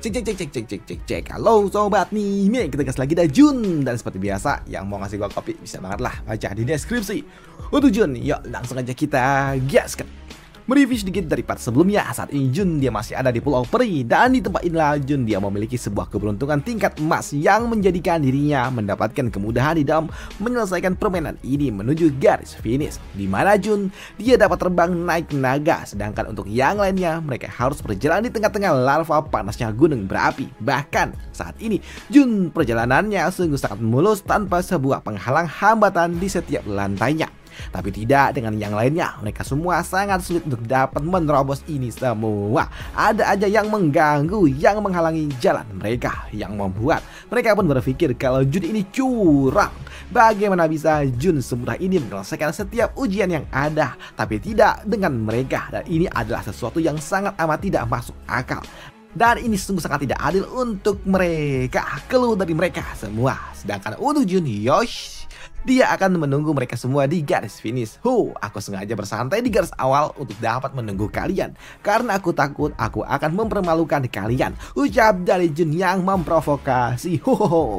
Cek. Halo sobat nih, kita gas lagi dah Jun. Dan seperti biasa, yang mau ngasih gua kopi bisa banget lah baca di deskripsi. Untuk Jun, yuk langsung aja kita gaskan. Mereview sedikit dari part sebelumnya. Saat ini Jun dia masih ada di Pulau Peri, dan di tempat inilah Jun dia memiliki sebuah keberuntungan tingkat emas yang menjadikan dirinya mendapatkan kemudahan di dalam menyelesaikan permainan ini menuju garis finish, di mana Jun dia dapat terbang naik naga, sedangkan untuk yang lainnya mereka harus berjalan di tengah-tengah larva panasnya gunung berapi. Bahkan saat ini Jun perjalanannya sungguh sangat mulus tanpa sebuah penghalang hambatan di setiap lantainya. Tapi tidak dengan yang lainnya, mereka semua sangat sulit untuk dapat menerobos ini semua. Ada aja yang mengganggu, yang menghalangi jalan mereka, yang membuat mereka pun berpikir kalau Jun ini curang. Bagaimana bisa Jun semudah ini menyelesaikan setiap ujian yang ada? Tapi tidak dengan mereka, dan ini adalah sesuatu yang sangat amat tidak masuk akal. Dan ini sungguh sangat tidak adil untuk mereka, keluh dari mereka semua. Sedangkan untuk Jun, Yosh, dia akan menunggu mereka semua di garis finish. Aku sengaja bersantai di garis awal untuk dapat menunggu kalian, karena aku takut aku akan mempermalukan kalian. Ucap dari Jun yang memprovokasi.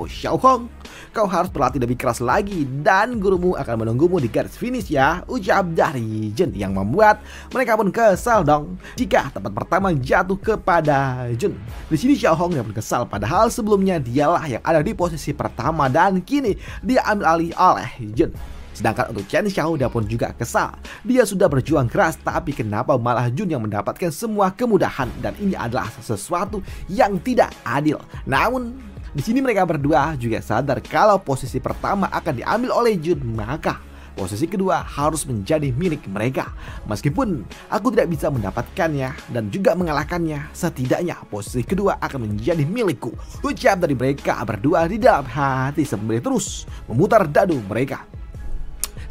Xiaohong, kau harus berlatih lebih keras lagi, dan gurumu akan menunggumu di garis finish ya. Ucap dari Jun yang membuat mereka pun kesal dong jika tempat pertama jatuh kepada Jun. Di sini Xiaohong yang pun kesal, padahal sebelumnya dialah yang ada di posisi pertama dan kini dia ambil alih oleh Jun. Sedangkan untuk Chen Xiao dia pun juga kesal. Dia sudah berjuang keras, tapi kenapa malah Jun yang mendapatkan semua kemudahan, dan ini adalah sesuatu yang tidak adil. Namun di sini mereka berdua juga sadar kalau posisi pertama akan diambil oleh Jun, maka posisi kedua harus menjadi milik mereka. Meskipun aku tidak bisa mendapatkannya dan juga mengalahkannya, setidaknya posisi kedua akan menjadi milikku. Ucap dari mereka berdua di dalam hati sambil terus memutar dadu mereka.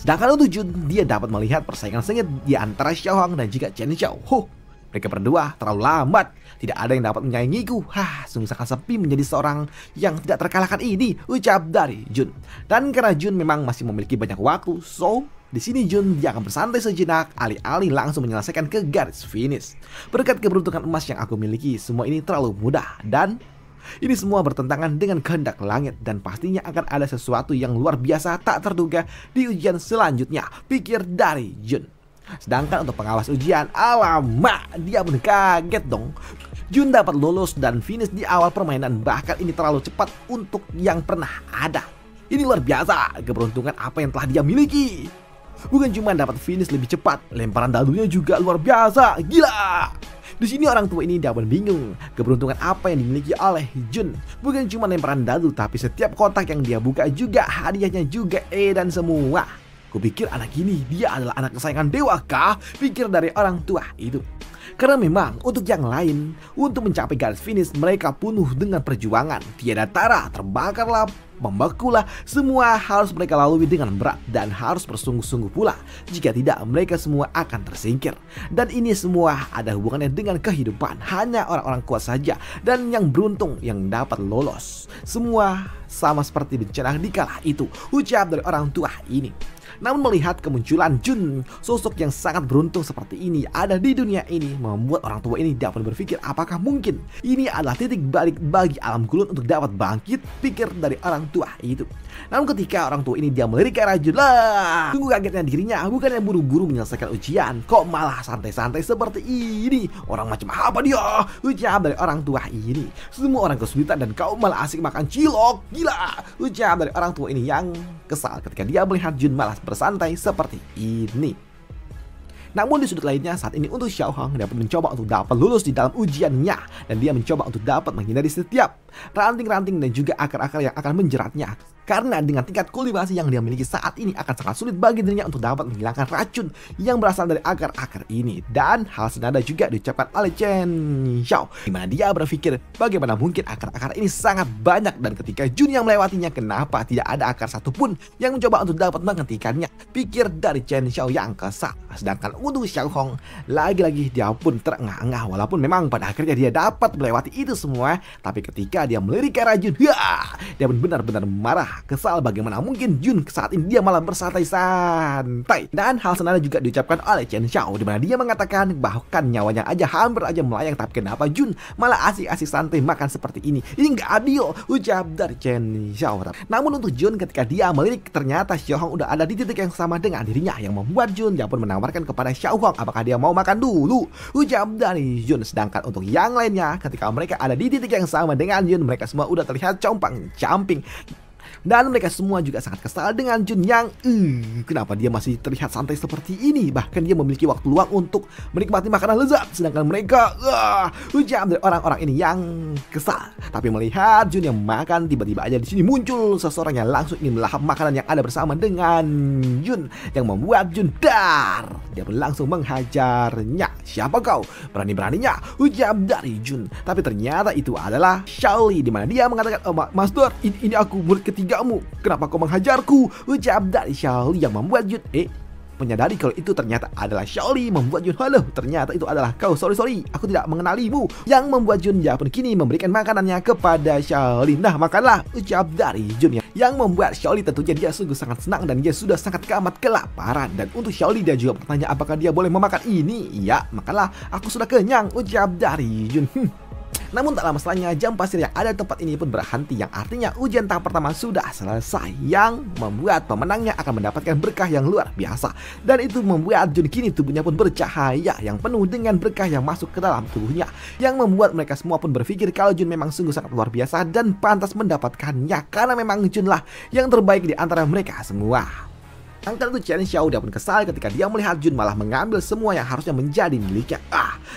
Sedangkan untuk Jun, dia dapat melihat persaingan sengit di antara Xiaohong dan juga Chen Xiao. Mereka berdua terlalu lambat, tidak ada yang dapat menyaingiku. Sungguh sangat sepi menjadi seorang yang tidak terkalahkan ini, ucap dari Jun. Dan karena Jun memang masih memiliki banyak waktu, so di sini Jun dia akan bersantai sejenak, alih-alih langsung menyelesaikan ke garis finish. Berkat keberuntungan emas yang aku miliki, semua ini terlalu mudah, dan ini semua bertentangan dengan kehendak langit, dan pastinya akan ada sesuatu yang luar biasa tak terduga di ujian selanjutnya, pikir dari Jun. Sedangkan untuk pengawas ujian, alamak, dia pun kaget dong. Jun dapat lulus dan finish di awal permainan, bahkan ini terlalu cepat untuk yang pernah ada. Ini luar biasa, keberuntungan apa yang telah dia miliki. Bukan cuma dapat finish lebih cepat, lemparan dadunya juga luar biasa, gila. Di sini orang tua ini dapat bingung, keberuntungan apa yang dimiliki oleh Jun. Bukan cuma lemparan dadu, tapi setiap kotak yang dia buka juga hadiahnya juga dan semua. Kupikir anak ini dia adalah anak kesayangan dewa kah? Pikir dari orang tua itu. Karena memang untuk yang lain, untuk mencapai garis finish mereka penuh dengan perjuangan. Tiada tara, terbakarlah, membakulah, semua harus mereka lalui dengan berat dan harus bersungguh-sungguh pula. Jika tidak, mereka semua akan tersingkir. Dan ini semua ada hubungannya dengan kehidupan. Hanya orang-orang kuat saja dan yang beruntung yang dapat lolos. Semua sama seperti bencana di kala itu, ucap dari orang tua ini. Namun melihat kemunculan Jun, sosok yang sangat beruntung seperti ini ada di dunia ini, membuat orang tua ini dapat berpikir apakah mungkin ini adalah titik balik bagi alam kulun untuk dapat bangkit, pikir dari orang tua itu. Namun ketika orang tua ini dia melirik ke arah Jun, lah tunggu kagetnya dirinya, bukannya buru-buru menyelesaikan ujian, kok malah santai-santai seperti ini. Orang macam apa dia? Ucap dari orang tua ini. Semua orang kesulitan dan kau malah asik makan cilok, gila. Ucap dari orang tua ini yang kesal ketika dia melihat Jun malah bersantai seperti ini. Namun di sudut lainnya, saat ini untuk Xiaohong dapat mencoba untuk dapat lulus di dalam ujiannya, dan dia mencoba untuk dapat menghindari setiap ranting-ranting dan juga akar-akar yang akan menjeratnya. Karena dengan tingkat kultivasi yang dia miliki saat ini akan sangat sulit bagi dirinya untuk dapat menghilangkan racun yang berasal dari akar-akar ini. Dan hal senada juga diucapkan oleh Chen Xiao, dimana dia berpikir bagaimana mungkin akar-akar ini sangat banyak, dan ketika Jun yang melewatinya, kenapa tidak ada akar satupun yang mencoba untuk dapat menghentikannya, pikir dari Chen Xiao yang kesal. Sedangkan untuk Xiao Hong, lagi-lagi dia pun terengah-engah walaupun memang pada akhirnya dia dapat melewati itu semua. Tapi ketika dia melirik ke arah Jun, dia pun benar-benar marah, kesal bagaimana mungkin Jun saat ini dia malah bersantai-santai. Dan hal senada juga diucapkan oleh Chen Xiao, di mana dia mengatakan bahkan nyawanya aja hampir aja melayang, tapi kenapa Jun malah asik-asik santai makan seperti ini? Ini nggak adil, ucap dari Chen Xiao. Namun untuk Jun ketika dia melirik, ternyata Xiao Hong udah ada di titik yang sama dengan dirinya, yang membuat Jun dia pun menawarkan kepada Xiao Hong apakah dia mau makan dulu, ucap dari Jun. Sedangkan untuk yang lainnya, ketika mereka ada di titik yang sama dengan Jun, mereka semua udah terlihat compang-camping. Dan mereka semua juga sangat kesal dengan Jun yang kenapa dia masih terlihat santai seperti ini. Bahkan dia memiliki waktu luang untuk menikmati makanan lezat, sedangkan mereka ucap dari orang-orang ini yang kesal. Tapi melihat Jun yang makan, tiba-tiba aja di sini muncul seseorang yang langsung ingin melahap makanan yang ada bersama dengan Jun, yang membuat Jun dar. Dia pun langsung menghajarnya. Siapa kau? Berani-beraninya, ucap dari Jun. Tapi ternyata itu adalah Xiaoli, di mana dia mengatakan, Master, ini aku murid ketiga. Kenapa kau menghajarku? Ucap dari Xiaoli yang membuat Jun menyadari kalau itu ternyata adalah Xiaoli, membuat Jun, halo, ternyata itu adalah kau, sorry, aku tidak mengenalimu. Yang membuat Jun dia pun kini memberikan makanannya kepada Xiaoli. Nah, makanlah, ucap dari Jun yang membuat Xiaoli tentunya dia sungguh sangat senang dan dia sudah sangat amat kelaparan. Dan untuk Xiaoli dia juga bertanya apakah dia boleh memakan ini. Iya, makanlah, aku sudah kenyang, ucap dari Jun. Namun tak lama setelahnya jam pasir yang ada di tempat ini pun berhenti, yang artinya ujian tahap pertama sudah selesai, yang membuat pemenangnya akan mendapatkan berkah yang luar biasa. Dan itu membuat Jun kini tubuhnya pun bercahaya yang penuh dengan berkah yang masuk ke dalam tubuhnya, yang membuat mereka semua pun berpikir kalau Jun memang sungguh sangat luar biasa dan pantas mendapatkannya, karena memang Jun lah yang terbaik di antara mereka semua. Angkat itu Chen Xiao dia pun kesal ketika dia melihat Jun malah mengambil semua yang harusnya menjadi miliknya.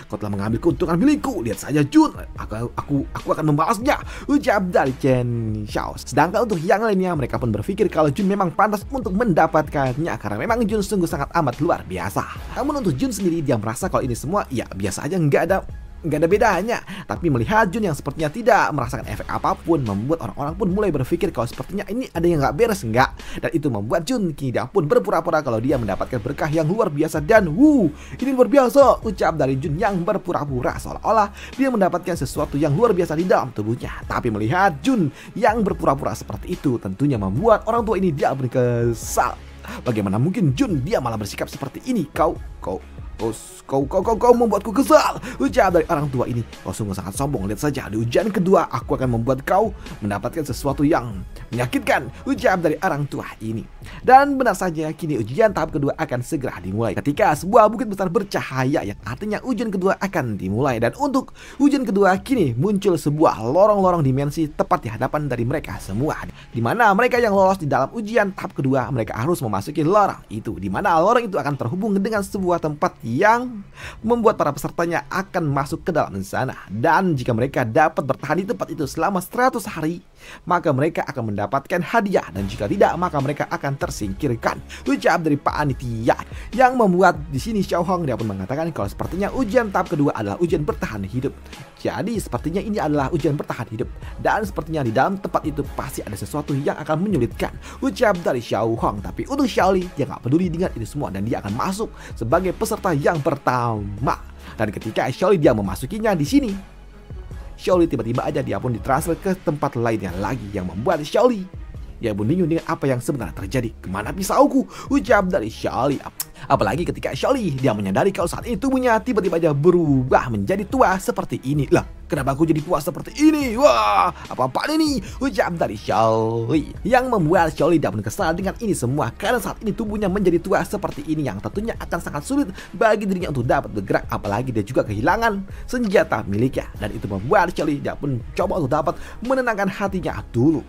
Kau telah mengambil keuntungan milikku. Lihat saja Jun, aku akan membalasnya, ucap dari Chen Xiao. Sedangkan untuk yang lainnya, mereka pun berpikir kalau Jun memang pantas untuk mendapatkannya, karena memang Jun sungguh sangat amat luar biasa. Namun untuk Jun sendiri, dia merasa kalau ini semua ya biasa aja, nggak ada bedanya. Tapi melihat Jun yang sepertinya tidak merasakan efek apapun, membuat orang-orang pun mulai berpikir kalau sepertinya ini ada yang nggak beres, dan itu membuat Jun kini dia pun berpura-pura kalau dia mendapatkan berkah yang luar biasa. Dan ini luar biasa, ucap dari Jun yang berpura-pura seolah-olah dia mendapatkan sesuatu yang luar biasa di dalam tubuhnya. Tapi melihat Jun yang berpura-pura seperti itu, tentunya membuat orang tua ini dia berkesal. Bagaimana mungkin Jun dia malah bersikap seperti ini? Kau membuatku kesal, ucap dari orang tua ini. Kau sungguh sangat sombong. Lihat saja, di ujian kedua aku akan membuat kau mendapatkan sesuatu yang menyakitkan, ucap dari orang tua ini. Dan benar saja, kini ujian tahap kedua akan segera dimulai ketika sebuah bukit besar bercahaya, yang artinya ujian kedua akan dimulai. Dan untuk ujian kedua kini muncul sebuah lorong-lorong dimensi tepat di hadapan dari mereka semua, di mana mereka yang lolos di dalam ujian tahap kedua, mereka harus memasuki lorong itu, di mana lorong itu akan terhubung dengan sebuah tempat yang membuat para pesertanya akan masuk ke dalam sana. Dan jika mereka dapat bertahan di tempat itu selama 100 hari, maka mereka akan mendapatkan hadiah, dan jika tidak, maka mereka akan tersingkirkan, ucap dari panitia. Yang membuat di sini Xiao Hong dia pun mengatakan kalau sepertinya ujian tahap kedua adalah ujian bertahan hidup. Jadi sepertinya ini adalah ujian bertahan hidup, dan sepertinya di dalam tempat itu pasti ada sesuatu yang akan menyulitkan, ucap dari Xiao Hong. Tapi untuk Xiaoli, dia nggak peduli dengan ini semua, dan dia akan masuk sebagai peserta yang pertama. Dan ketika Xiaoli dia memasukinya di sini, Xiaoli tiba-tiba aja dia pun ditransfer ke tempat lainnya lagi, yang membuat Xiaoli dia pun bingung dengan apa yang sebenarnya terjadi. Kemana pisauku, ucap dari Xiaoli. Apalagi ketika Xiaoli dia menyadari kalau saat ini tubuhnya tiba-tiba aja berubah menjadi tua seperti ini. Lah, kenapa aku jadi tua seperti ini? Wah, apa-apaan ini? Ucap dari Xiaoli. Yang membuat Xiaoli dia pun kesal dengan ini semua, karena saat ini tubuhnya menjadi tua seperti ini, yang tentunya akan sangat sulit bagi dirinya untuk dapat bergerak. Apalagi dia juga kehilangan senjata miliknya, dan itu membuat Xiaoli dia pun coba untuk dapat menenangkan hatinya dulu.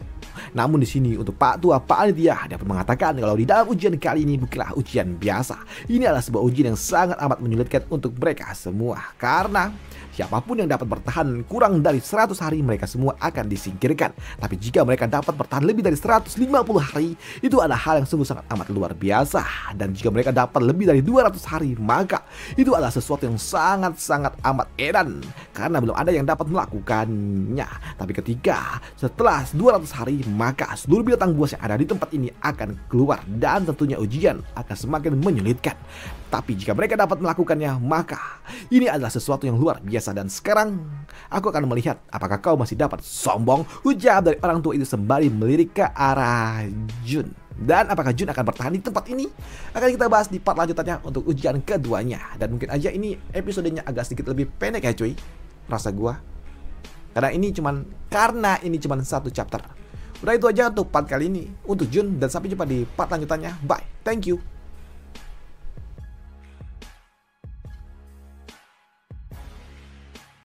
Namun di sini untuk Pak Tua panitia, dia pun mengatakan kalau di dalam ujian kali ini bukanlah ujian biasa. Ini adalah sebuah ujian yang sangat amat menyulitkan untuk mereka semua, karena siapapun yang dapat bertahan kurang dari 100 hari, mereka semua akan disingkirkan. Tapi jika mereka dapat bertahan lebih dari 150 hari, itu adalah hal yang sungguh sangat amat luar biasa. Dan jika mereka dapat lebih dari 200 hari, maka itu adalah sesuatu yang sangat-sangat amat edan, karena belum ada yang dapat melakukannya. Tapi ketika setelah 200 hari hari, maka seluruh binatang buas yang ada di tempat ini akan keluar dan tentunya ujian akan semakin menyulitkan. Tapi jika mereka dapat melakukannya, maka ini adalah sesuatu yang luar biasa. Dan sekarang aku akan melihat apakah kau masih dapat sombong, ujar dari orang tua itu sembari melirik ke arah Jun. Dan apakah Jun akan bertahan di tempat ini? Akan kita bahas di part lanjutannya untuk ujian keduanya. Dan mungkin aja ini episodenya agak sedikit lebih pendek ya cuy, rasa gua. Karena ini cuman satu chapter. Udah itu aja untuk part kali ini untuk Jun, dan sampai jumpa di part lanjutannya. Bye, thank you.